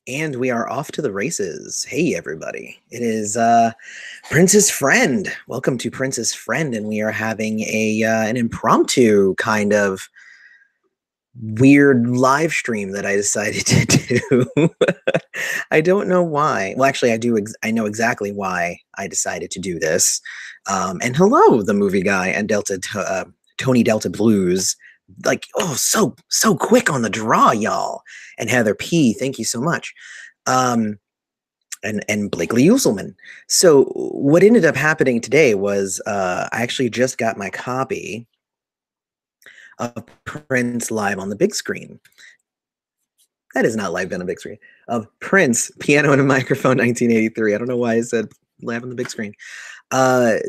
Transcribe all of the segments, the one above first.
And we are off to the races. Hey, everybody. It is Prince's Friend. Welcome to Prince's Friend. And we are having an impromptu kind of weird live stream that I decided to do. I don't know why. Well, actually, I know exactly why I decided to do this. And hello, the movie guy and Tony Delta Blues. Like, oh, so quick on the draw, y'all. And Heather P, thank you so much. Um, and Blakely Uselman. So what ended up happening today was I actually just got my copy of Prince live on the big screen. That is not live on the big screen. Of Prince, Piano and a Microphone, 1983. I don't know why I said live on the big screen.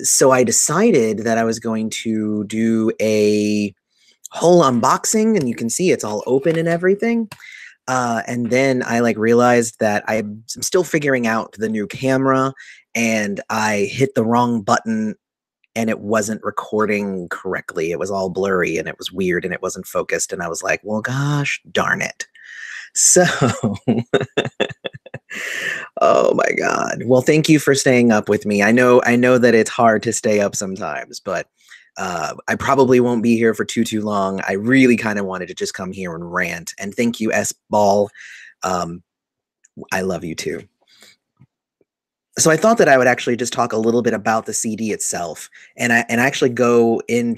So I decided that I was going to do a whole unboxing, and you can see it's all open and everything. And then I realized that I'm still figuring out the new camera, and I hit the wrong button and it wasn't recording correctly. It was all blurry and it was weird and it wasn't focused. And I was like, well, gosh, darn it. So, oh my God. Well, thank you for staying up with me. I know that it's hard to stay up sometimes, but I probably won't be here for too long. I really kind of wanted to just come here and rant. And thank you, S Ball. I love you too. So I thought that I would actually just talk a little bit about the CD itself, and I actually go in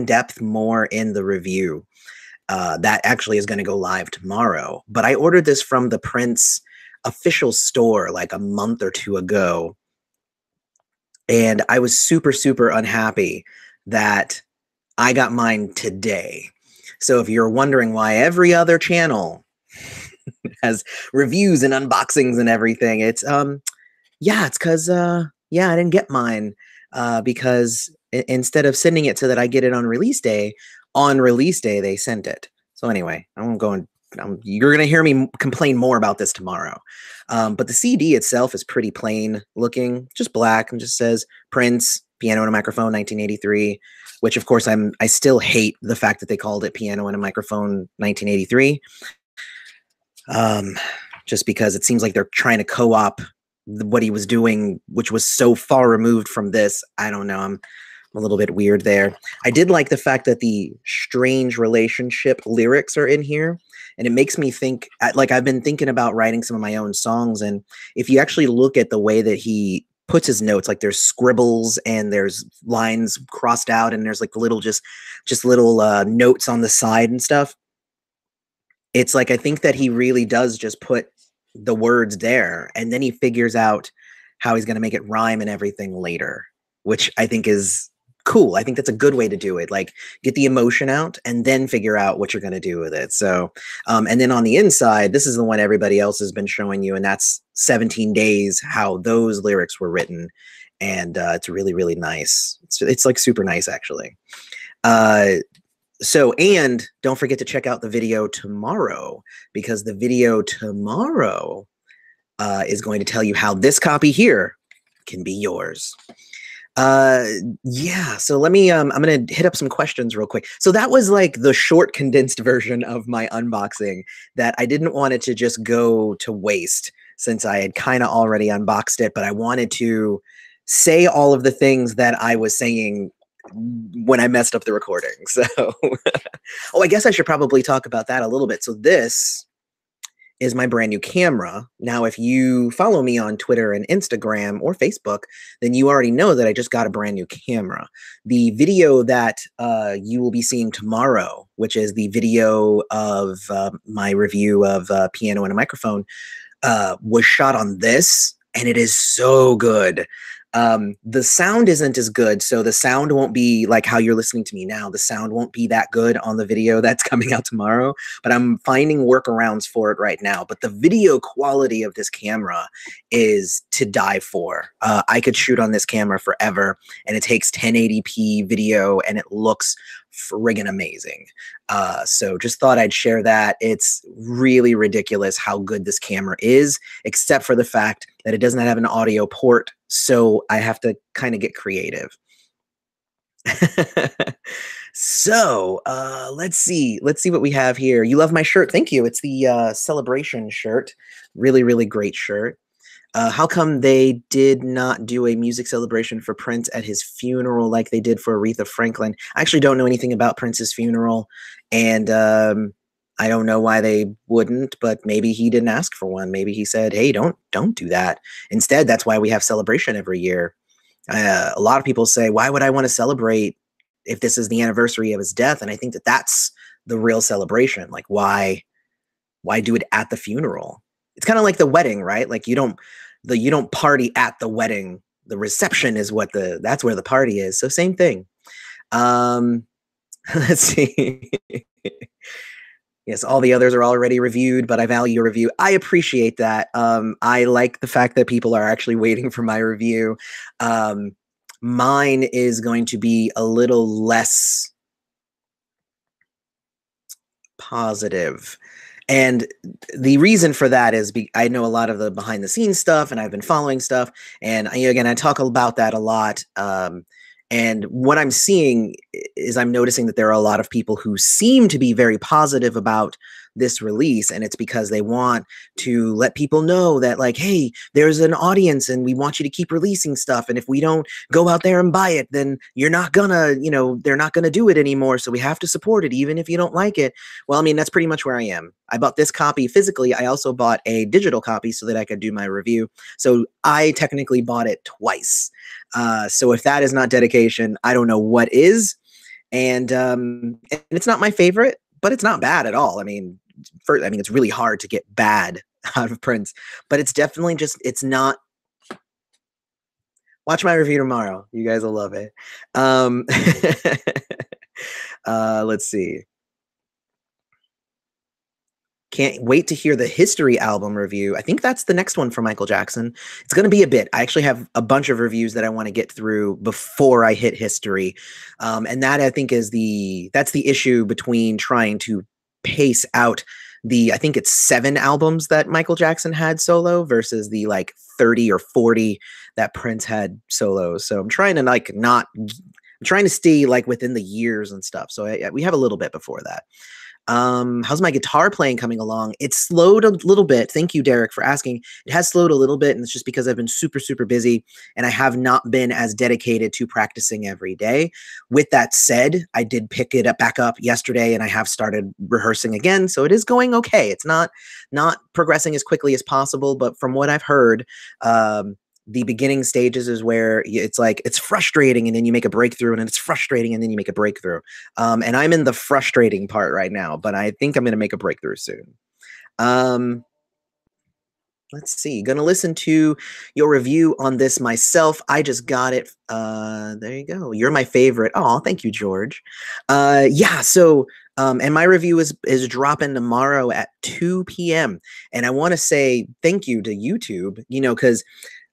depth more in the review. That actually is going to go live tomorrow. But I ordered this from the Prince official store like a month or two ago, and I was super, super unhappy that I got mine today. So if you're wondering why every other channel has reviews and unboxings and everything, it's because I didn't get mine because instead of sending it so that I get it on release day they sent it. So anyway, you're gonna hear me complain more about this tomorrow. But the CD itself is pretty plain looking, just black, and just says Prince, Piano and a Microphone, 1983. Which of course I still hate the fact that they called it Piano and a Microphone, 1983. Just because it seems like they're trying to co-op what he was doing, which was so far removed from this. I don't know. I'm a little bit weird there. I did like the fact that the strange relationship lyrics are in here, and it makes me think, I've been thinking about writing some of my own songs, and if you actually look at the way that he puts his notes, like there's scribbles and there's lines crossed out and there's like little just little notes on the side and stuff. It's like, I think that he really does just put the words there, and then he figures out how he's going to make it rhyme and everything later, which I think is cool. I think that's a good way to do it. Like, get the emotion out and then figure out what you're going to do with it. So, and then on the inside, this is the one everybody else has been showing you, and that's 17 Days, how those lyrics were written. And it's really, really nice. It's like super nice, actually. So, and don't forget to check out the video tomorrow, because the video tomorrow is going to tell you how this copy here can be yours. Yeah, so let me, I'm going to hit up some questions real quick. So that was like the short condensed version of my unboxing that I didn't want it to just go to waste, since I had kind of already unboxed it, but I wanted to say all of the things that I was saying when I messed up the recording. So, oh, I guess I should probably talk about that a little bit. So this is my brand new camera. Now, if you follow me on Twitter and Instagram or Facebook, then you already know that I just got a brand new camera. The video that you will be seeing tomorrow, which is the video of my review of Piano and a Microphone, was shot on this, and it is so good. The sound isn't as good, so the sound won't be like how you're listening to me now. The sound won't be that good on the video that's coming out tomorrow, but I'm finding workarounds for it right now. But the video quality of this camera is to die for. I could shoot on this camera forever, and it takes 1080p video, and it looks friggin' amazing. So just thought I'd share that. It's really ridiculous how good this camera is, except for the fact that it doesn't have an audio port, so I have to kind of get creative. So, let's see. Let's see what we have here. You love my shirt. Thank you. It's the celebration shirt. Really, really great shirt. How come they did not do a music celebration for Prince at his funeral like they did for Aretha Franklin? I actually don't know anything about Prince's funeral, and I don't know why they wouldn't. But maybe he didn't ask for one. Maybe he said, "Hey, don't do that." Instead, that's why we have celebration every year. A lot of people say, "Why would I want to celebrate if this is the anniversary of his death?" And I think that that's the real celebration. Like, why do it at the funeral? It's kind of like the wedding, right? Like you don't party at the wedding. The reception is that's where the party is. So same thing. Um, let's see. Yes, all the others are already reviewed, but I value your review. I appreciate that. I like the fact that people are actually waiting for my review. Mine is going to be a little less positive. And the reason for that is I know a lot of the behind the scenes stuff, and I've been following stuff. And again, I talk about that a lot. And what I'm seeing is I'm noticing that there are a lot of people who seem to be very positive about this release, and it's because they want to let people know that, like, hey, there's an audience and we want you to keep releasing stuff, and if we don't go out there and buy it, then you're not gonna, they're not gonna do it anymore, so we have to support it even if you don't like it. Well, I mean, that's pretty much where I am. I bought this copy physically. I also bought a digital copy so that I could do my review, so I technically bought it twice. So if that is not dedication, I don't know what is. And it's not my favorite, but it's not bad at all. I mean, it's really hard to get bad out of Prince, but it's definitely it's not. Watch my review tomorrow. You guys will love it. Let's see. Can't wait to hear the History album review. I think that's the next one for Michael Jackson. It's going to be a bit. I actually have a bunch of reviews that I want to get through before I hit History. And that, I think, that's the issue between trying to pace out I think it's 7 albums that Michael Jackson had solo versus the like 30 or 40 that Prince had solo. So I'm trying to I'm trying to stay like within the years and stuff. So we have a little bit before that. How's my guitar playing coming along? It's slowed a little bit. Thank you, Derek, for asking. It has slowed a little bit, and it's just because I've been super, super busy, and I have not been as dedicated to practicing every day. With that said, I did pick it back up yesterday, and I have started rehearsing again, so it is going okay. It's not progressing as quickly as possible, but from what I've heard, the beginning stages is where it's like, it's frustrating and then you make a breakthrough, and it's frustrating and then you make a breakthrough. And I'm in the frustrating part right now, but I think I'm going to make a breakthrough soon. Let's see. Going to listen to your review on this myself. I just got it. There you go. You're my favorite. Oh, thank you, George. Yeah. So, and my review is dropping tomorrow at 2 p.m. And I want to say thank you to YouTube, because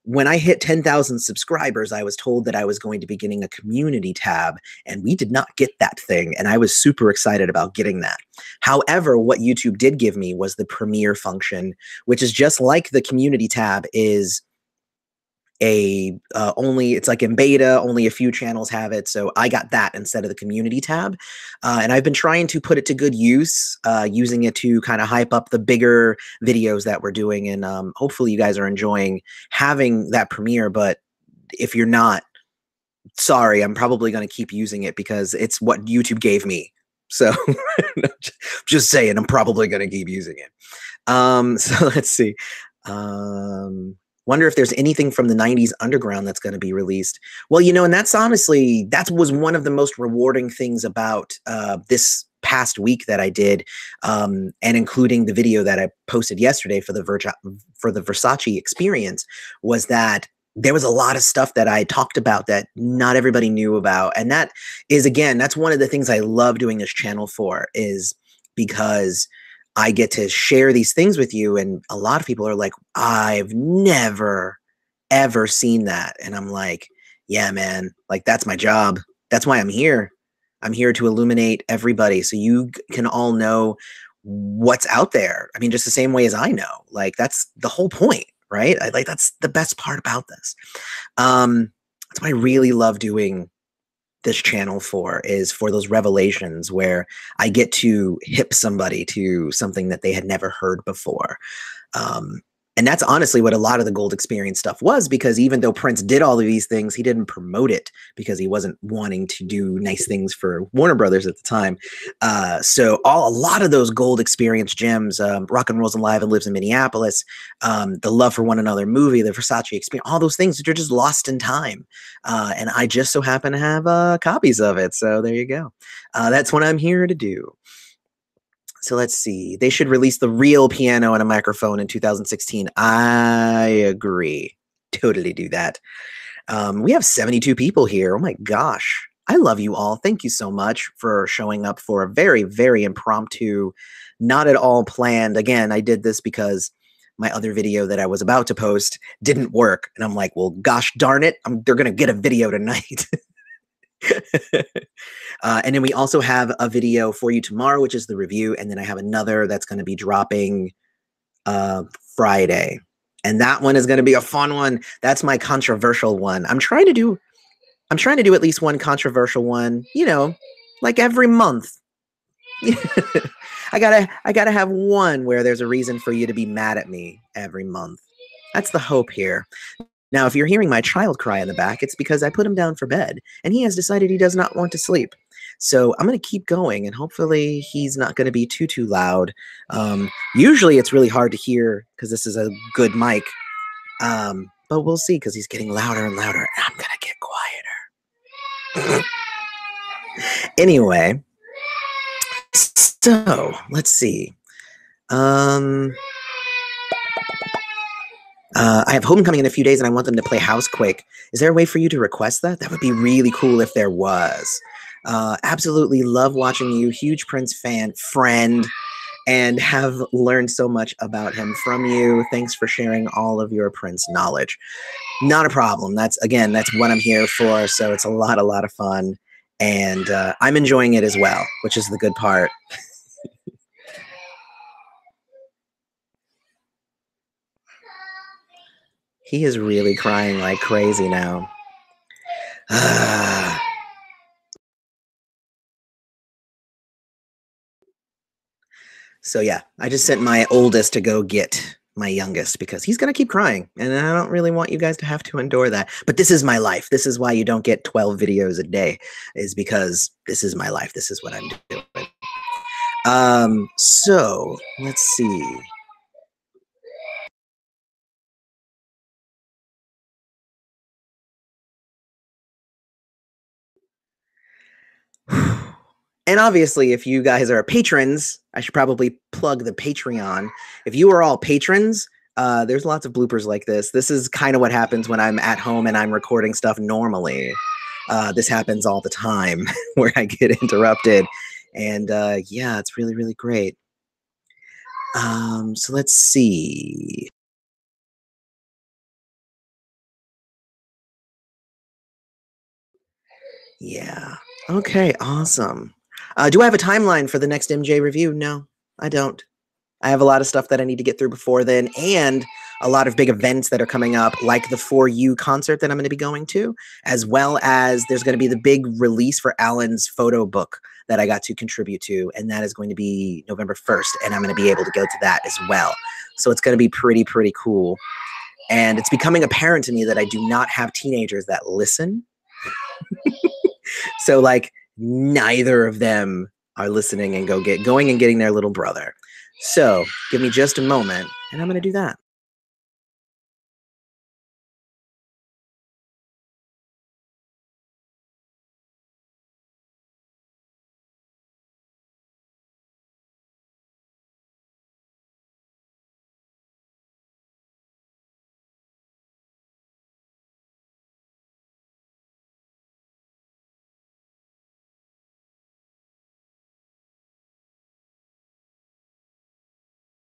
when I hit 10,000 subscribers, I was told that I was going to be getting a community tab, and we did not get that thing. And I was super excited about getting that. However, what YouTube did give me was the premiere function, which is just like the community tab is it's like in beta, only a few channels have it. So I got that instead of the community tab. And I've been trying to put it to good use, using it to kind of hype up the bigger videos that we're doing. And hopefully you guys are enjoying having that premiere. But if you're not, sorry, I'm probably going to keep using it because it's what YouTube gave me. So just saying, I'm probably going to keep using it. So let's see. Wonder if there's anything from the 90s underground that's going to be released. Well, and that's honestly, that was one of the most rewarding things about this past week that I did, and including the video that I posted yesterday for the Versace experience, was that there was a lot of stuff that I talked about that not everybody knew about. And that is, again, that's one of the things I love doing this channel for, is because I get to share these things with you. And a lot of people are like, I've never, ever seen that. And I'm like, yeah, man, like that's my job. That's why I'm here. I'm here to illuminate everybody so you can all know what's out there. I mean, just the same way as I know, like that's the whole point, right? That's the best part about this. That's why I really love doing this channel for, is for those revelations where I get to hip somebody to something that they had never heard before. And that's honestly what a lot of the Gold Experience stuff was, because even though Prince did all of these things, he didn't promote it because he wasn't wanting to do nice things for Warner Brothers at the time. So a lot of those Gold Experience gems, Rock and Roll's Alive and Lives in Minneapolis, the Love for One Another movie, the Versace Experience, all those things, they're just lost in time. And I just so happen to have copies of it. So there you go. That's what I'm here to do. So let's see. They should release the real piano and a microphone in 2016. I agree. Totally do that. We have 72 people here. Oh my gosh. I love you all. Thank you so much for showing up for a very, very impromptu, not at all planned. Again, I did this because my other video that I was about to post didn't work. And I'm like, well, gosh darn it. They're going to get a video tonight. And then we also have a video for you tomorrow, which is the review. And then I have another that's going to be dropping Friday. And that one is going to be a fun one. That's my controversial one. I'm trying to do at least one controversial one, you know, like every month. I gotta have one where there's a reason for you to be mad at me every month. That's the hope here. Now, if you're hearing my child cry in the back, it's because I put him down for bed, and he has decided he does not want to sleep. So I'm going to keep going, and hopefully he's not going to be too loud. Usually it's really hard to hear because this is a good mic, but we'll see because he's getting louder and louder, and I'm going to get quieter. Anyway, so let's see. I have homecoming in a few days and I want them to play Housequake. Is there a way for you to request that? That would be really cool if there was. Absolutely love watching you. Huge Prince friend, and have learned so much about him from you. Thanks for sharing all of your Prince knowledge. Not a problem. That's what I'm here for. So it's a lot of fun. And I'm enjoying it as well, which is the good part. He is really crying like crazy now. So yeah, I just sent my oldest to go get my youngest because he's going to keep crying. And I don't really want you guys to have to endure that. But this is my life. This is why you don't get 12 videos a day, is because this is my life. This is what I'm doing. So let's see. And obviously, if you guys are patrons, I should probably plug the Patreon. If you are all patrons, there's lots of bloopers like this. This is kind of what happens when I'm at home and I'm recording stuff normally. This happens all the time where I get interrupted. And yeah, it's really, really great. So let's see. Yeah. Okay, awesome. Do I have a timeline for the next MJ review? No, I don't. I have a lot of stuff that I need to get through before then, and a lot of big events that are coming up, like the For You concert that I'm going to be going to, as well as there's going to be the big release for Alan's photo book that I got to contribute to, and that is going to be November 1st, and I'm going to be able to go to that as well. So it's going to be pretty cool. And it's becoming apparent to me that I do not have teenagers that listen. So like neither of them are listening and going and getting their little brother. So give me just a moment and I'm going to do that.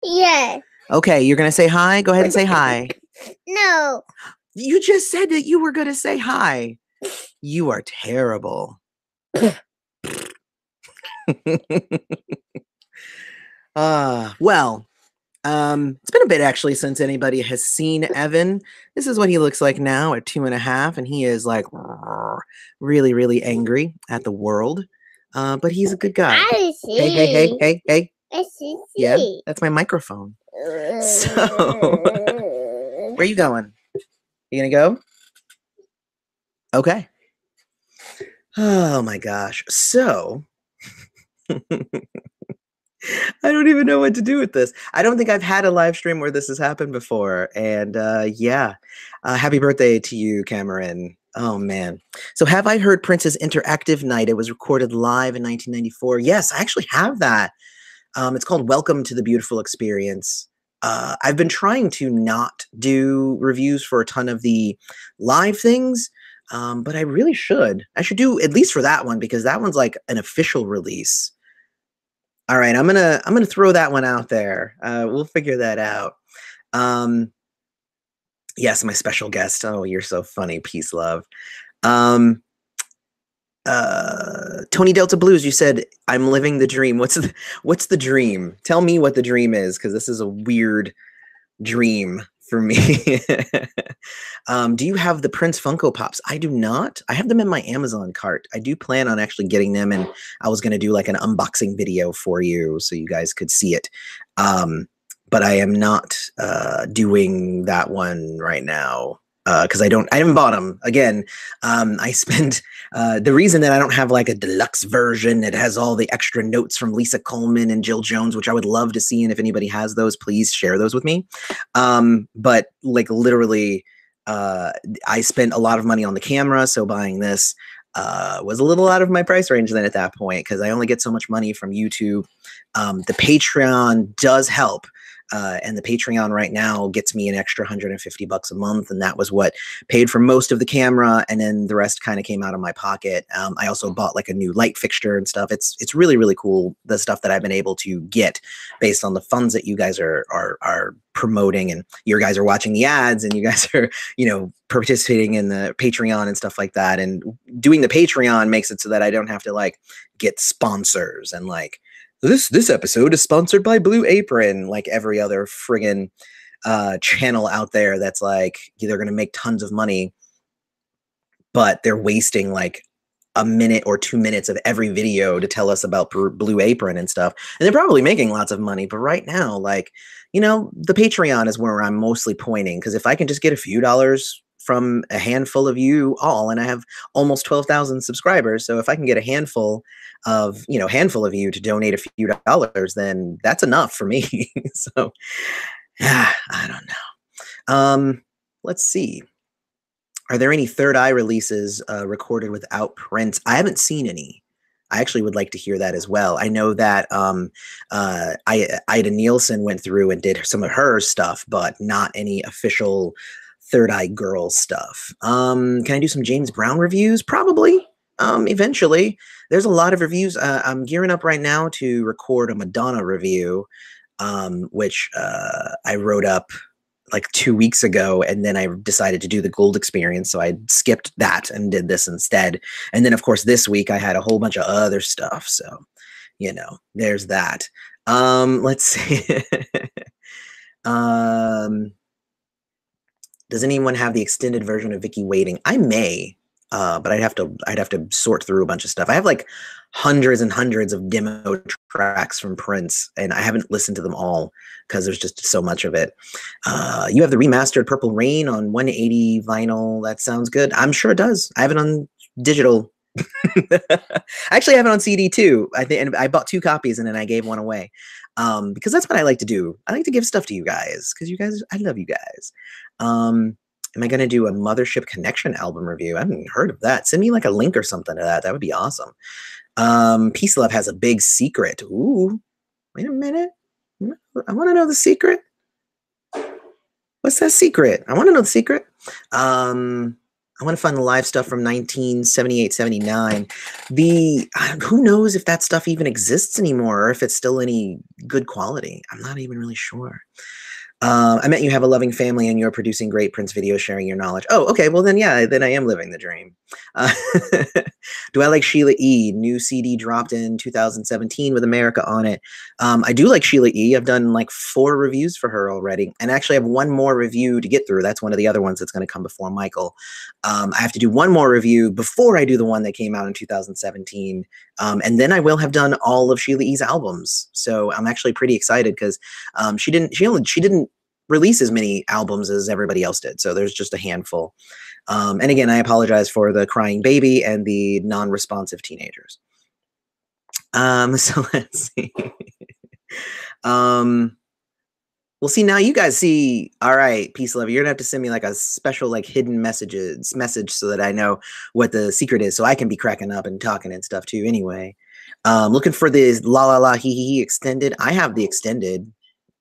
Yeah. Okay, you're going to say hi? Go ahead and say hi. No. You just said that you were going to say hi. You are terrible. Well, It's been a bit actually since anybody has seen Evan. This is what he looks like now at 2.5, and he is like really, really angry at the world. But he's a good guy. I see. Hey, hey, hey, hey, hey. I see. Yeah, that's my microphone. So, where are you going? You gonna go? Okay. Oh my gosh. So, I don't even know what to do with this. I don't think I've had a live stream where this has happened before. And yeah, happy birthday to you, Cameron. Oh man. So have I heard Prince's Interactive Night? It was recorded live in 1994. Yes, I actually have that. It's called Welcome to the Beautiful Experience. I've been trying to not do reviews for a ton of the live things, but I really should. I should do at least for that one because that one's like an official release. All right, I'm gonna throw that one out there. We'll figure that out. Yes, my special guest. Oh, you're so funny. Peace, love. Tony Delta Blues, you said I'm living the dream. What's the dream? Tell me what the dream is, because this is a weird dream for me. Do you have the Prince Funko Pops? I do not. I have them in my Amazon cart. I do plan on actually getting them, and I was going to do like an unboxing video for you so you guys could see it. But I am not doing that one right now because I haven't bought them. Again, I spent the reason that I don't have like a deluxe version that has all the extra notes from Lisa Coleman and Jill Jones, which I would love to see. And if anybody has those, please share those with me. But like literally, I spent a lot of money on the camera. So buying this was a little out of my price range then at that point, because I only get so much money from YouTube. The Patreon does help. And the Patreon right now gets me an extra $150 a month. And that was what paid for most of the camera. And then the rest kind of came out of my pocket. I also bought like a new light fixture and stuff. It's really, really cool. The stuff that I've been able to get based on the funds that you guys are promoting, and you guys are watching the ads, and you guys are, participating in the Patreon and stuff like that. And doing the Patreon makes it so that I don't have to like get sponsors and like, this episode is sponsored by Blue Apron, like every other friggin' channel out there that's like, they're going to make tons of money, but they're wasting like a minute or 2 minutes of every video to tell us about Blue Apron and stuff. And they're probably making lots of money. But right now, like, the Patreon is where I'm mostly pointing, because if I can just get a few dollars from a handful of you all, and I have almost 12,000 subscribers. So if I can get a handful of you to donate a few dollars, then that's enough for me. So I don't know. Let's see. Are there any Third Eye releases recorded without Prince? I haven't seen any. I actually would like to hear that as well. I know that Ida Nielsen went through and did some of her stuff, but not any official Third Eye Girl stuff. Can I do some James Brown reviews? Probably. Eventually. There's a lot of reviews. I'm gearing up right now to record a Madonna review, which I wrote up like 2 weeks ago, and then I decided to do the Gold Experience, so I skipped that and did this instead. And then, of course, this week I had a whole bunch of other stuff, so there's that. Let's see. Does anyone have the extended version of Vicky Waiting? I may, but I'd have to sort through a bunch of stuff. I have like hundreds and hundreds of demo tracks from Prince, and I haven't listened to them all because there's just so much of it. You have the remastered Purple Rain on 180 vinyl. That sounds good. I'm sure it does. I have it on digital. I actually have it on CD too. I think, and I bought 2 copies and then I gave one away. Because that's what I like to do. I like to give stuff to you guys because you guys, I love you guys. Am I going to do a Mothership Connection album review? I haven't heard of that. Send me like a link or something to that. That would be awesome. Peace Love has a big secret. Ooh, wait a minute. I want to know the secret. What's that secret? I want to know the secret. I want to find the live stuff from 1978, 79. Who knows if that stuff even exists anymore or if it's still any good quality. I'm not even really sure. I meant you have a loving family and you're producing great Prince videos, sharing your knowledge. Oh, okay. Well, then, yeah, then I am living the dream. Uh, do I like Sheila E? New CD dropped in 2017 with America on it. I do like Sheila E. I've done like 4 reviews for her already. And actually, I have one more review to get through. That's one of the other ones that's going to come before Michael. I have to do one more review before I do the one that came out in 2017. And then I will have done all of Sheila E.'s albums. So I'm actually pretty excited because she didn't release as many albums as everybody else did. So there's just a handful. And again, I apologize for the crying baby and the non-responsive teenagers. So let's see. Well, see, now you guys see, all right, peace, love. You're gonna have to send me like a special, like hidden message so that I know what the secret is, so I can be cracking up and talking and stuff too. Anyway, looking for the La La La Hee Hee Hee extended. I have the extended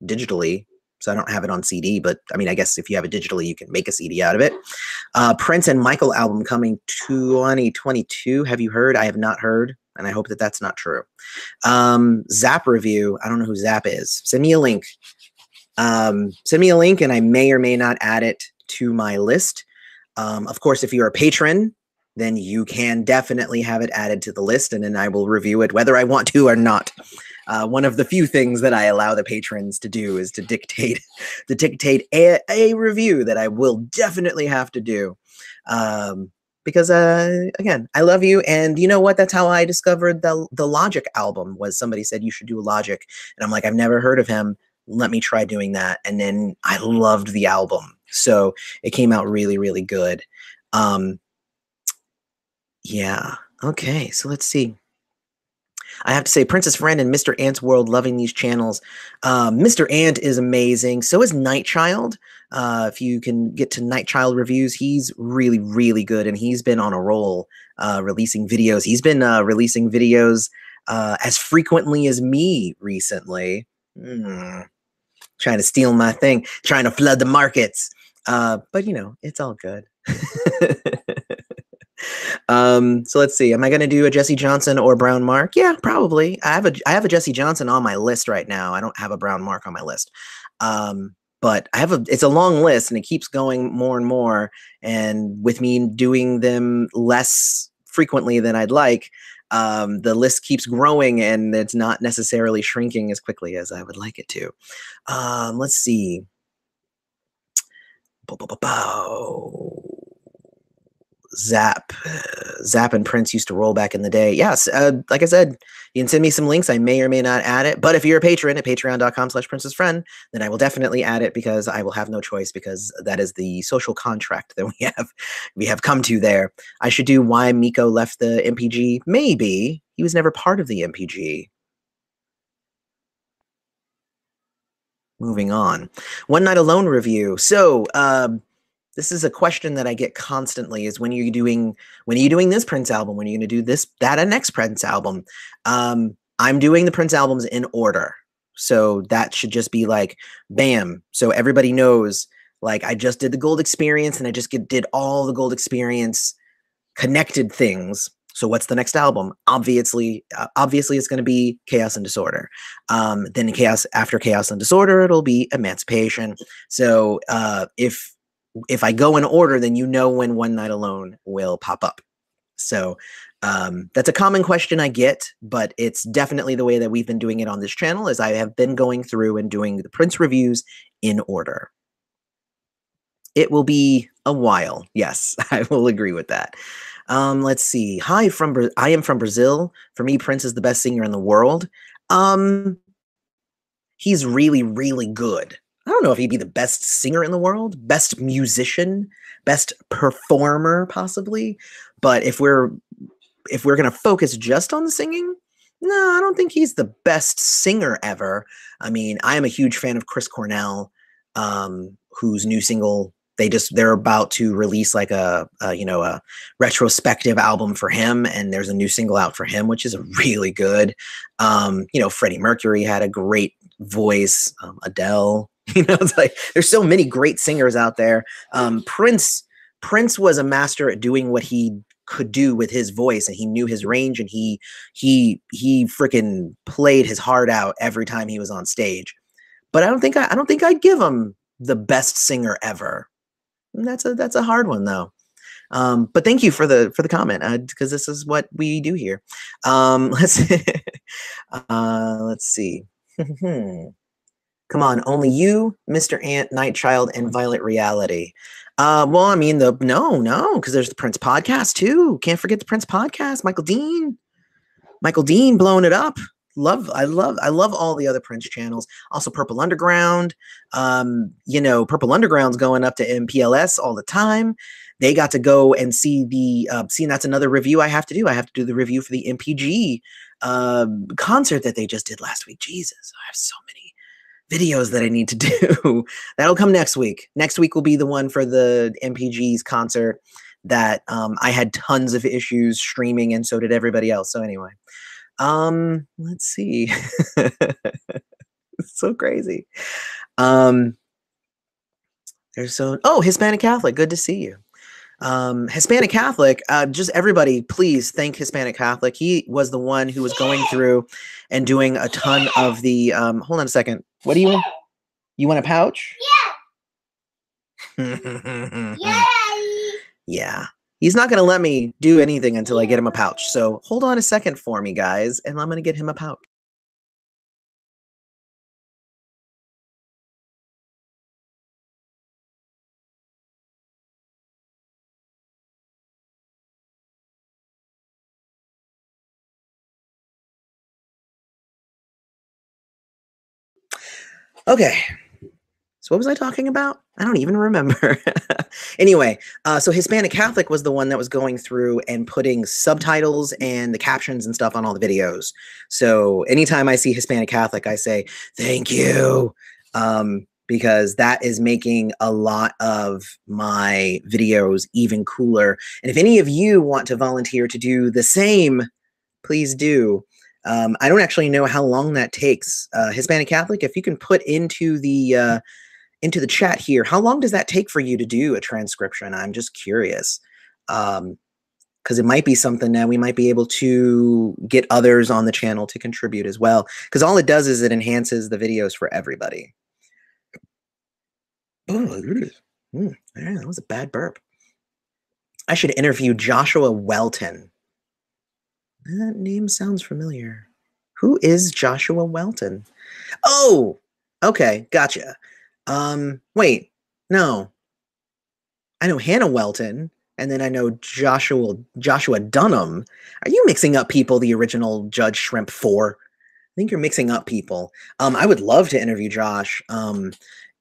digitally, so I don't have it on CD, but I mean, I guess if you have it digitally, you can make a CD out of it. Prince and Michael album coming 2022. Have you heard? I have not heard, and I hope that that's not true. Zap review. I don't know who Zap is. Send me a link. Send me a link and I may or may not add it to my list. Of course, if you're a patron, then you can definitely have it added to the list and then I will review it whether I want to or not. One of the few things that I allow the patrons to do is to dictate a review that I will definitely have to do. Because again, I love you, and you know what? That's how I discovered the Logic album. Was somebody said you should do Logic, and I'm like, I've never heard of him. Let me try doing that. And then I loved the album. So it came out really, really good. Yeah. Okay. So let's see. I have to say, Princess Friend and Mr. Ant's World, loving these channels. Mr. Ant is amazing. So is Nightchild. If you can get to Nightchild reviews, he's really, really good. And he's been on a roll releasing videos. He's been releasing videos as frequently as me recently. Trying to steal my thing, trying to flood the markets. But you know, it's all good. So let's see. Am I going to do a Jesse Johnson or Brown Mark? Yeah, probably. I have a Jesse Johnson on my list right now. I don't have a Brown Mark on my list. But it's a long list and it keeps going more and more. And with me doing them less frequently than I'd like, the list keeps growing and it's not necessarily shrinking as quickly as I would like it to. Let's see. Zap and Prince used to roll back in the day. Yes, like I said, you can send me some links. I may or may not add it. But if you're a patron at patreon.com/princessfriend, then I will definitely add it because I will have no choice because that is the social contract that we have come to there. I should do why Miko left the MPG. Maybe. He was never part of the MPG. Moving on. One Night Alone review. So, this is a question that I get constantly is when are you doing this Prince album? When are you going to do that next Prince album? I'm doing the Prince albums in order. So that should just be like, bam. So everybody knows, like, I just did the Gold Experience and I just did all the Gold Experience connected things. So what's the next album? Obviously it's going to be Chaos and Disorder. Then after Chaos and Disorder, it'll be Emancipation. So if I go in order, then you know when One Night Alone will pop up. So that's a common question I get, but it's definitely the way that we've been doing it on this channel is I have been going through and doing the Prince reviews in order. It will be a while. Yes, I will agree with that. Let's see. Hi, I am from Brazil. For me, Prince is the best singer in the world. He's really, really good. I don't know if he'd be the best singer in the world, best musician, best performer, possibly. But if we're going to focus just on the singing, no, I don't think he's the best singer ever. I mean, I am a huge fan of Chris Cornell, whose new single they're about to release like a retrospective album for him, and there's a new single out for him, which is really good. Freddie Mercury had a great voice. Adele. It's like there's so many great singers out there. Prince was a master at doing what he could do with his voice, and he knew his range, and he freaking played his heart out every time he was on stage. but I don't think I'd give him the best singer ever. That's a hard one though. But thank you for the comment, because this is what we do here. Let's let's see. Come on, only you, Mr. Ant, Nightchild, and Violet Reality. Well, I mean, no, because there's the Prince podcast too. Can't forget the Prince podcast. Michael Dean blowing it up. I love all the other Prince channels. Also Purple Underground. Purple Underground's going up to MPLS all the time. They got to go and see and that's another review I have to do. I have to do the review for the MPG concert that they just did last week. Jesus, I have so many videos that I need to do. That'll come next week. Next week will be the one for the MPG's concert that I had tons of issues streaming, and so did everybody else. So anyway, let's see. It's so crazy. Hispanic Catholic, good to see you. Hispanic Catholic, just everybody, please thank Hispanic Catholic. He was the one who was going through and doing a ton of the, hold on a second. What do you want? You want a pouch? Yeah. Yeah. He's not going to let me do anything until I get him a pouch. So hold on a second for me, guys, and I'm going to get him a pouch. Okay. So what was I talking about? I don't even remember. Anyway, so Hispanic Catholic was the one that was going through and putting subtitles and the captions and stuff on all the videos. So anytime I see Hispanic Catholic, I say, thank you. Because that is making a lot of my videos even cooler. And if any of you want to volunteer to do the same, please do. I don't actually know how long that takes. Hispanic Catholic, if you can put into the chat here, how long does that take for you to do a transcription? I'm just curious. Because it might be something that we might be able to get others on the channel to contribute as well. Because all it does is it enhances the videos for everybody. Oh, that was a bad burp. I should interview Joshua Welton. That name sounds familiar. Who is Joshua Welton? Oh, okay, gotcha. Wait, no. I know Hannah Welton, and then I know Joshua Dunham. Are you mixing up people, the original Judge Shrimp 4? I think you're mixing up people. I would love to interview Josh.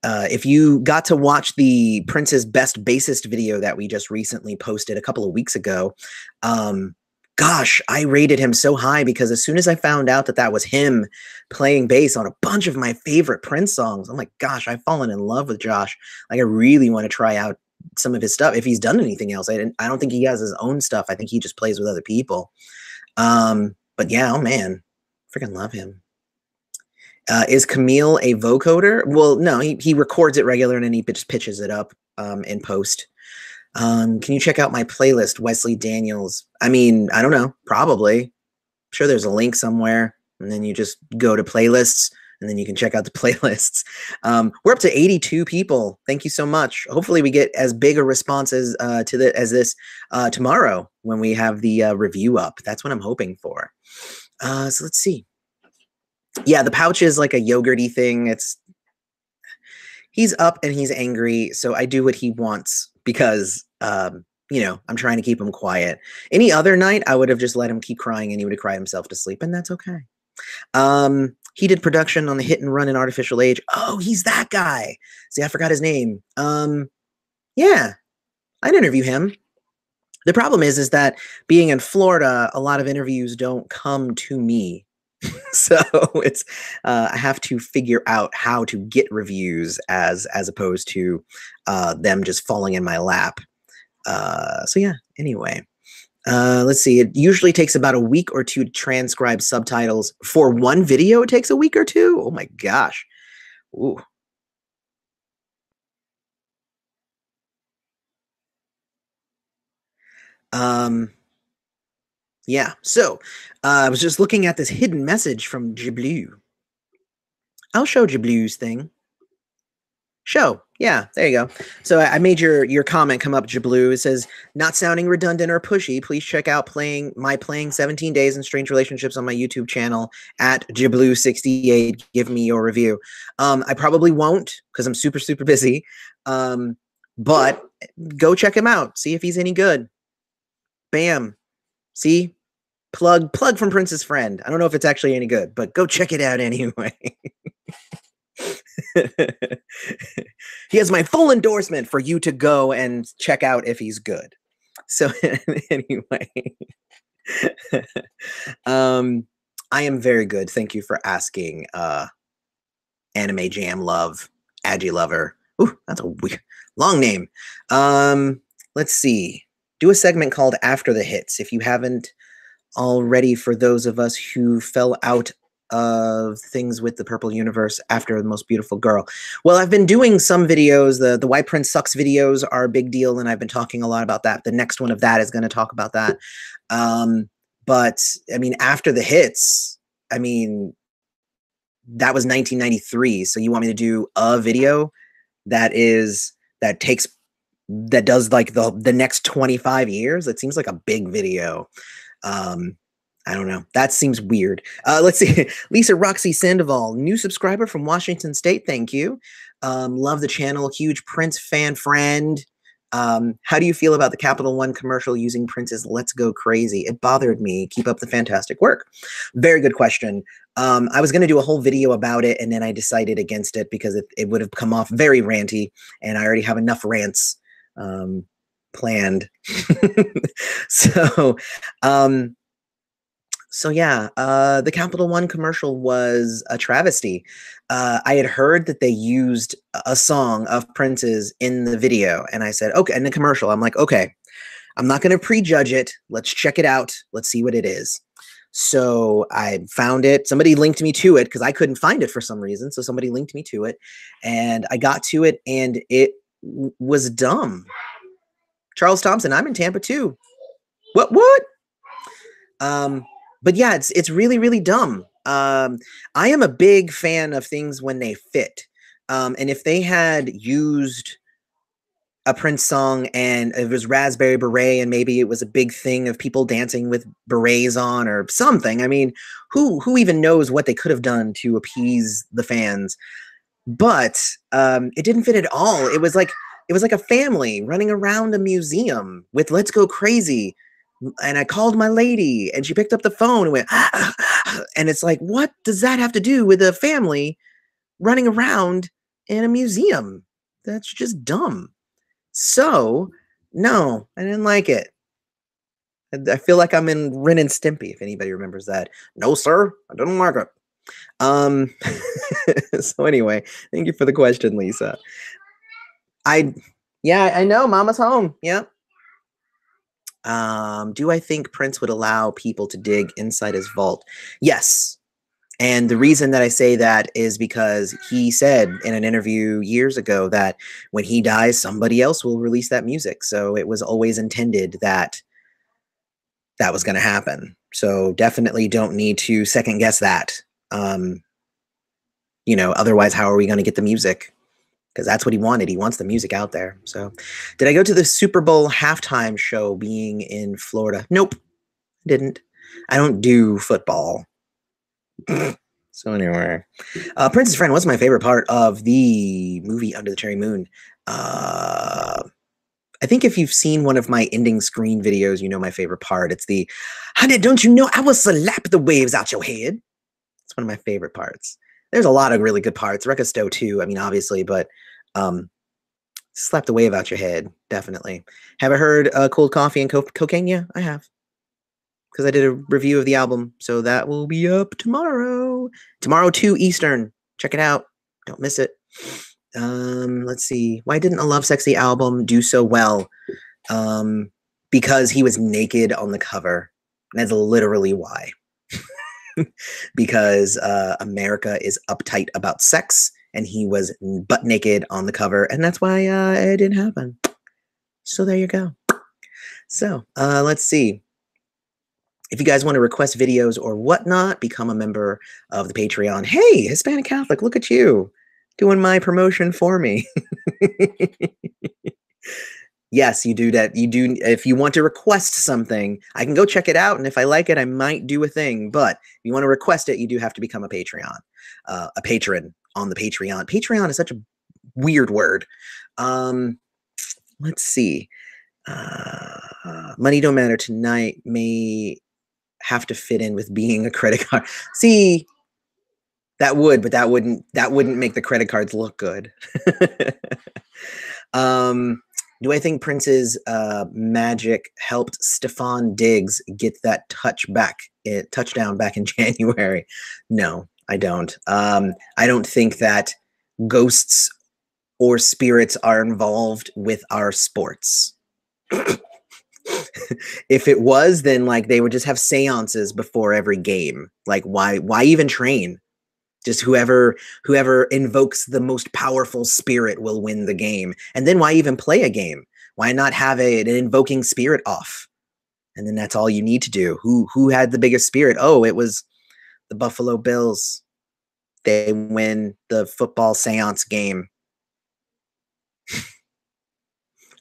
If you got to watch the Prince's Best Bassist video that we just recently posted a couple of weeks ago, gosh, I rated him so high because as soon as I found out that that was him playing bass on a bunch of my favorite Prince songs, I'm like, gosh, I've fallen in love with Josh. Like, I really want to try out some of his stuff. If he's done anything else, I don't think he has his own stuff. I think he just plays with other people. But yeah, oh man, freaking love him. Is Camille a vocoder? Well, no, he records it regular and then he just pitches it up in post. Can you check out my playlist, Wesley Daniels? I mean, I don't know, probably. I'm sure there's a link somewhere, and then you just go to playlists, and then you can check out the playlists. We're up to 82 people. Thank you so much. Hopefully we get as big a response as this tomorrow when we have the review up. That's what I'm hoping for. So let's see. Yeah, the pouch is like a yogurty thing. He's up and he's angry, so I do what he wants because, I'm trying to keep him quiet. Any other night, I would have just let him keep crying and he would have cried himself to sleep, and that's okay. He did production on the Hit and Run in Artificial Age. Oh, he's that guy. See, I forgot his name. Yeah, I'd interview him. The problem is that being in Florida, a lot of interviews don't come to me. So it's I have to figure out how to get reviews as opposed to them just falling in my lap. So yeah, anyway. Let's see. It usually takes about a week or two to transcribe subtitles. For one video, it takes a week or two? Oh my gosh. Ooh. Yeah, so I was just looking at this hidden message from Ghibli. I'll show Jablue's thing. Show. Yeah, there you go. So I made your comment come up, Jablue. It says, not sounding redundant or pushy, please check out playing 17 Days in Strange Relationships on my YouTube channel at Jablue68. Give me your review. I probably won't because I'm super, super busy. But go check him out. See if he's any good. Bam. See? Plug from Prince's Friend. I don't know if it's actually any good, but go check it out anyway. He has my full endorsement for you to go and check out if he's good. So anyway, I am very good. Thank you for asking. Anime Jam Love, Agi Lover. Ooh, that's a weird, long name. Let's see. Do a segment called After the Hits. If you haven't already, for those of us who fell out of things with the Purple Universe after The Most Beautiful Girl. Well, I've been doing some videos. The Why Prince Sucks videos are a big deal, and I've been talking a lot about that. The next one of that is going to talk about that. But, I mean, After the Hits, I mean, that was 1993. So you want me to do a video that does like the next 25 years? That seems like a big video. I don't know. That seems weird. Let's see. Lisa Roxy Sandoval, new subscriber from Washington State. Thank you. Love the channel. Huge Prince fan friend. How do you feel about the Capital One commercial using Prince's Let's Go Crazy? It bothered me. Keep up the fantastic work. Very good question. I was going to do a whole video about it, and then I decided against it because it would have come off very ranty, and I already have enough rants planned. So yeah, the Capital One commercial was a travesty. I had heard that they used a song of Prince's in the video, and I said, okay, in the commercial, I'm like, okay, I'm not going to prejudge it. Let's check it out. Let's see what it is. So I found it. Somebody linked me to it because I couldn't find it for some reason. So somebody linked me to it, and I got to it, and it was dumb. Charles Thompson, I'm in Tampa too. What? But yeah, it's really, really dumb. I am a big fan of things when they fit. And if they had used a Prince song and it was Raspberry Beret and maybe it was a big thing of people dancing with berets on or something, I mean, who even knows what they could have done to appease the fans? But it didn't fit at all. It was like a family running around a museum with Let's Go Crazy. And I called my lady and she picked up the phone and went, and it's like, what does that have to do with a family running around in a museum? That's just dumb. So, no, I didn't like it. I feel like I'm in Ren and Stimpy, if anybody remembers that. No, sir, I didn't like it. So anyway, thank you for the question, Lisa. Yeah, I know, Mama's home. Yeah. Do I think Prince would allow people to dig inside his vault? Yes. And the reason that I say that is because he said in an interview years ago that when he dies, somebody else will release that music. So it was always intended that that was going to happen. So definitely don't need to second guess that. Otherwise, how are we going to get the music? Because that's what he wanted. He wants the music out there. So did I go to the Super Bowl halftime show being in Florida? Nope, didn't. I don't do football. So anyway, Prince's Friend, what's my favorite part of the movie Under the Cherry Moon? I think if you've seen one of my ending screen videos, you know my favorite part. It's the, honey, don't you know I will slap the waves out your head? It's one of my favorite parts. There's a lot of really good parts. Wreck-a Stowe too, I mean, obviously, but slap the wave out your head, definitely. Have I heard Cold Coffee and Cocaine? Yeah, I have. Because I did a review of the album, so that will be up tomorrow. Tomorrow, 2 Eastern. Check it out. Don't miss it. Let's see. Why didn't a Love Sexy album do so well? Because he was naked on the cover. And that's literally why. Because America is uptight about sex, and he was butt naked on the cover, and that's why it didn't happen. So there you go. So let's see. If you guys want to request videos or whatnot, become a member of the Patreon. Hey, Hispanic Catholic, look at you doing my promotion for me. Yes, you do that. You do. If you want to request something, I can go check it out, and if I like it, I might do a thing. But if you want to request it, you do have to become a Patreon, a patron on the Patreon. Patreon is such a weird word. Let's see. Money don't matter tonight may have to fit in with being a credit card. See, that would, but that wouldn't make the credit cards look good. Do I think Prince's magic helped Stephon Diggs get that touchdown back in January? No, I don't. I don't think that ghosts or spirits are involved with our sports. If it was, then like they would just have seances before every game. Like why even train? Just whoever invokes the most powerful spirit will win the game. And then why even play a game? Why not have an invoking spirit off? And then that's all you need to do. Who had the biggest spirit? Oh, it was the Buffalo Bills. They win the football seance game.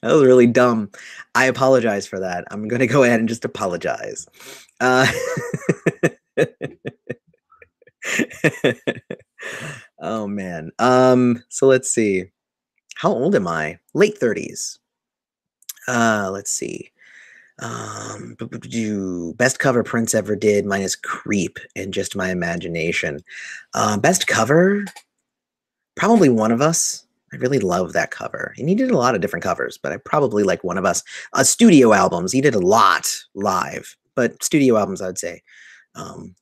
That was really dumb. I apologize for that. I'm going to go ahead and just apologize. Oh man. So let's see. How old am I? Late 30s. Let's see. Best cover Prince ever did minus Creep and Just My Imagination. Best cover? Probably One of Us. I really love that cover. And he did a lot of different covers, but I probably like One of Us. Studio albums. He did a lot live, but studio albums, I'd say.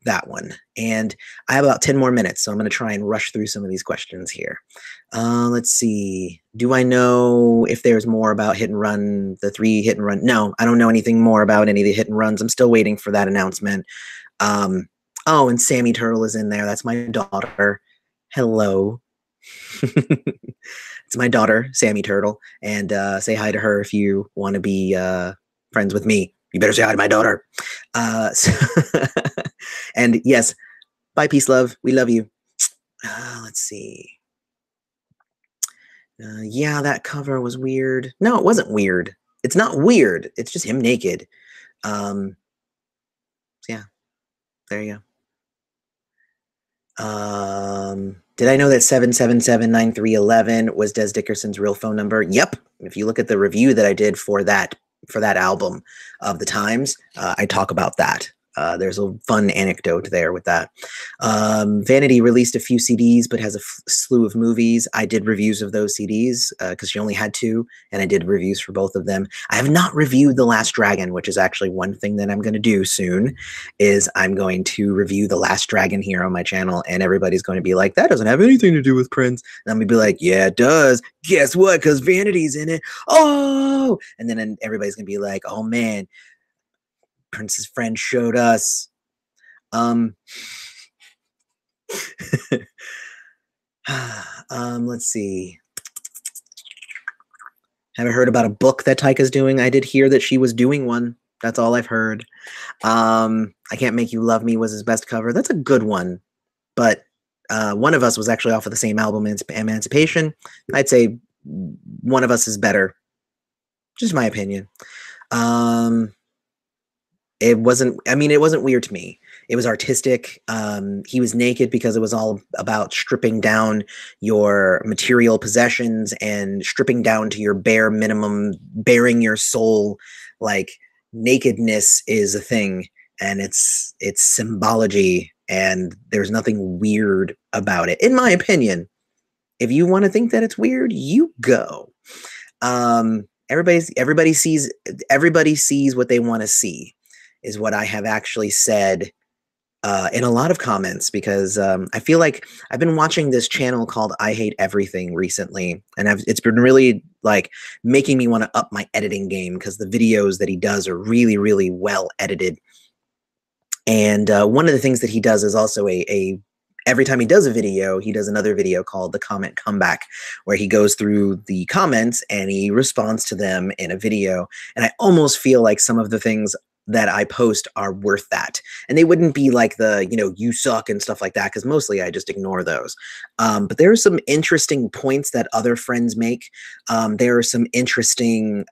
That one. And I have about 10 more minutes, so I'm going to try and rush through some of these questions here. Let's see. Do I know if there's more about Hit and Run, the 3 Hit and Run? No, I don't know anything more about any of the Hit and Runs. I'm still waiting for that announcement. Oh, and Sammy Turtle is in there. That's my daughter. Hello. It's my daughter, Sammy Turtle. And say hi to her if you want to be friends with me. You better say hi to my daughter. And yes, bye, peace, love. We love you. Let's see. Yeah, that cover was weird. No, it wasn't weird. It's not weird. It's just him naked. So yeah, there you go. Did I know that 7779311 was Des Dickerson's real phone number? Yep. If you look at the review that I did for that album of the Times, I talk about that. There's a fun anecdote there with that. Vanity released a few CDs, but has a slew of movies. I did reviews of those CDs because she only had 2, and I did reviews for both of them. I have not reviewed The Last Dragon, which is actually one thing that I'm going to do soon, is I'm going to review The Last Dragon here on my channel, and everybody's going to be like, that doesn't have anything to do with Prince. And I'm going to be like, yeah, it does. Guess what? Because Vanity's in it. Oh! And then everybody's going to be like, oh, man. Prince's friend showed us. Let's see. Haven't heard about a book that Taika's doing. I did hear that she was doing one. That's all I've heard. I Can't Make You Love Me was his best cover. That's a good one. But One of Us was actually off of the same album, Emancipation. I'd say One of Us is better. Just my opinion. It wasn't weird to me. It was artistic. He was naked because it was all about stripping down your material possessions and stripping down to your bare minimum, bearing your soul. Like, nakedness is a thing, and it's symbology, and there's nothing weird about it, in my opinion. If you want to think that it's weird, you go. Everybody sees what they want to see, is what I have actually said in a lot of comments, because I feel like I've been watching this channel called I Hate Everything recently, and it's been really like making me want to up my editing game, because the videos that he does are really, really well edited. And one of the things that he does is also every time he does a video, he does another video called The Comment Comeback, where he goes through the comments and he responds to them in a video. And I almost feel like some of the things that I post are worth that. And they wouldn't be like the, you know, you suck and stuff like that, because mostly I just ignore those. But there are some interesting points that other friends make. There are some interesting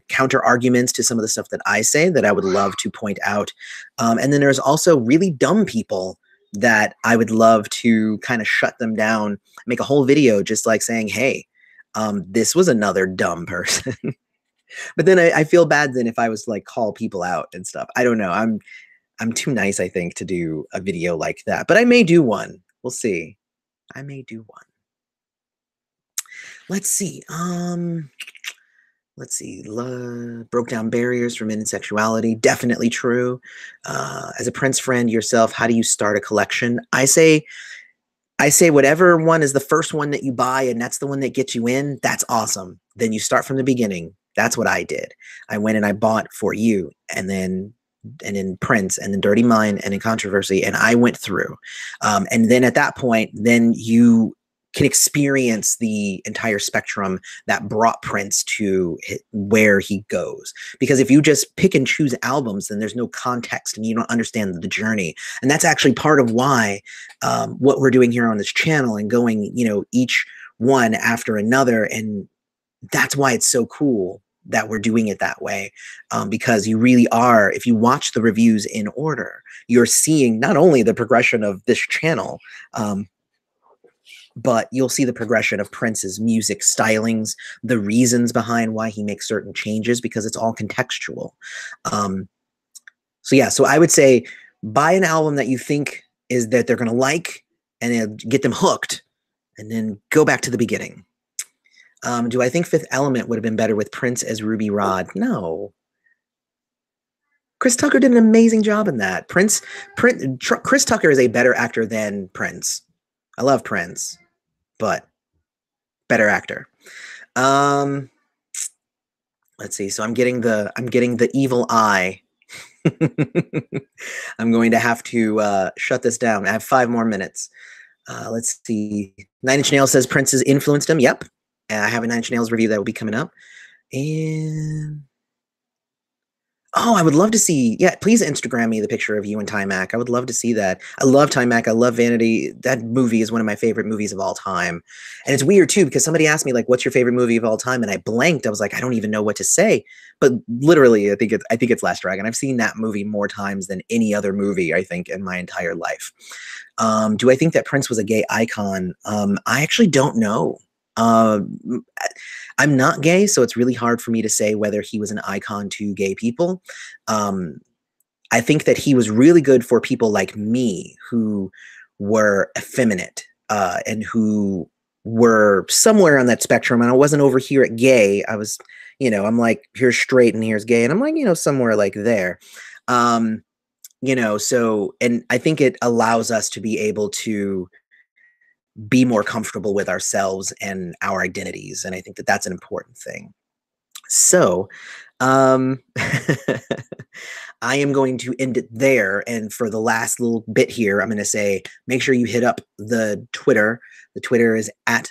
counter arguments to some of the stuff that I say that I would love to point out. And then there's also really dumb people that I would love to kind of shut them down, make a whole video just like saying, hey, this was another dumb person. But then I feel bad then if I was to like call people out and stuff. I don't know. I'm too nice, I think, to do a video like that. But I may do one. We'll see. I may do one. Let's see. Let's see. Broke down barriers for men and sexuality. Definitely true. As a Prince friend yourself, how do you start a collection? I say whatever one is the first one that you buy and that's the one that gets you in, that's awesome. Then you start from the beginning. That's what I did. I went and I bought For You, and then Prince, and then Dirty Mind, and then Controversy, and I went through. And then at that point, then you can experience the entire spectrum that brought Prince to where he goes. Because if you just pick and choose albums, then there's no context and you don't understand the journey. And that's actually part of why what we're doing here on this channel and going, you know, each one after another. And that's why it's so cool that we're doing it that way, because you really are, if you watch the reviews in order, you're seeing not only the progression of this channel, but you'll see the progression of Prince's music stylings, the reasons behind why he makes certain changes, because it's all contextual. So yeah, so I would say buy an album that you think is that they're going to like, and then get them hooked, and then go back to the beginning. Do I think Fifth Element would have been better with Prince as Ruby Rod? No. Chris Tucker did an amazing job in that. Chris Tucker is a better actor than Prince. I love Prince, but better actor. Let's see. So I'm getting the evil eye. I'm going to have to shut this down. I have 5 more minutes. Let's see. 9 Inch Nails says Prince has influenced him. Yep. I have a 9 Inch Nails review that will be coming up. And oh, I would love to see. Yeah, please Instagram me the picture of you and Timac. I would love to see that. I love Timac. I love Vanity. That movie is one of my favorite movies of all time. And it's weird too, because somebody asked me like, "What's your favorite movie of all time?" And I blanked. I was like, I don't even know what to say. But literally, I think it's Last Dragon. I've seen that movie more times than any other movie, I think, in my entire life. Do I think that Prince was a gay icon? I actually don't know. I'm not gay, so it's really hard for me to say whether he was an icon to gay people. I think that he was really good for people like me who were effeminate and who were somewhere on that spectrum. And I wasn't over here at gay. I was, you know, I'm like, here's straight and here's gay. And I'm like, you know, somewhere like there. You know, so, and I think it allows us to be able to be more comfortable with ourselves and our identities. And I think that that's an important thing. So I am going to end it there. And for the last little bit here, I'm going to say, make sure you hit up the Twitter. The Twitter is at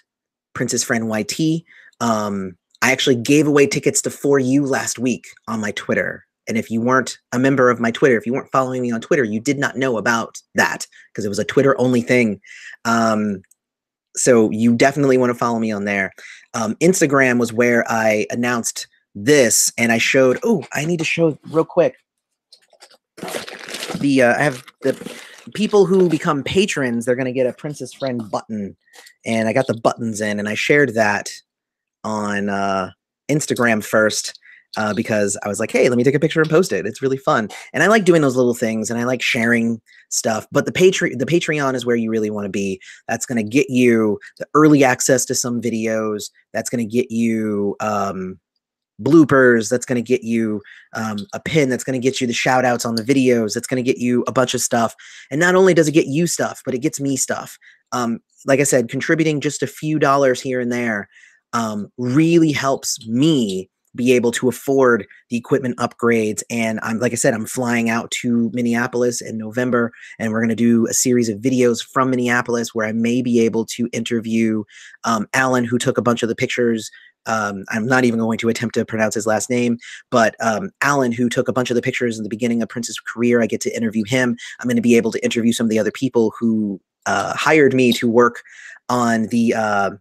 Princess Friend YT. I actually gave away tickets to For You last week on my Twitter. And if you weren't a member of my Twitter, if you weren't following me on Twitter, you did not know about that, because it was a Twitter only thing. So you definitely want to follow me on there. Instagram was where I announced this, and I showed, oh, I need to show real quick. I have the people who become patrons, they're going to get a Princess Friend button, and I got the buttons in, and I shared that on Instagram first. Because I was like, hey, let me take a picture and post it. It's really fun. And I like doing those little things, and I like sharing stuff. But the Patreon is where you really want to be. That's going to get you the early access to some videos. That's going to get you bloopers. That's going to get you a pin. That's going to get you the shout outs on the videos. That's going to get you a bunch of stuff. And not only does it get you stuff, but it gets me stuff. Like I said, contributing just a few dollars here and there really helps me be able to afford the equipment upgrades. And like I said, I'm flying out to Minneapolis in November, and we're going to do a series of videos from Minneapolis where I may be able to interview Alan, who took a bunch of the pictures I'm not even going to attempt to pronounce his last name, but Alan, who took a bunch of the pictures in the beginning of Prince's career, I get to interview him. I'm going to be able to interview some of the other people who hired me to work on the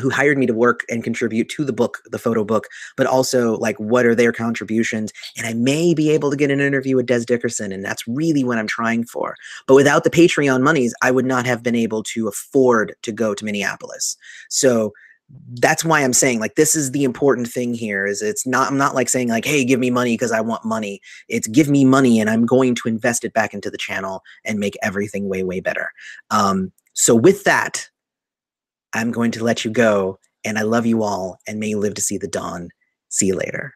who hired me to work and contribute to the book, the photo book, but also like what are their contributions. And I may be able to get an interview with Des Dickerson, and that's really what I'm trying for. But without the Patreon monies, I would not have been able to afford to go to Minneapolis. So that's why I'm saying like this is the important thing here is I'm not like saying like, hey, give me money because I want money. It's give me money and I'm going to invest it back into the channel and make everything way, way better. So with that, I'm going to let you go, and I love you all, and may you live to see the dawn. See you later.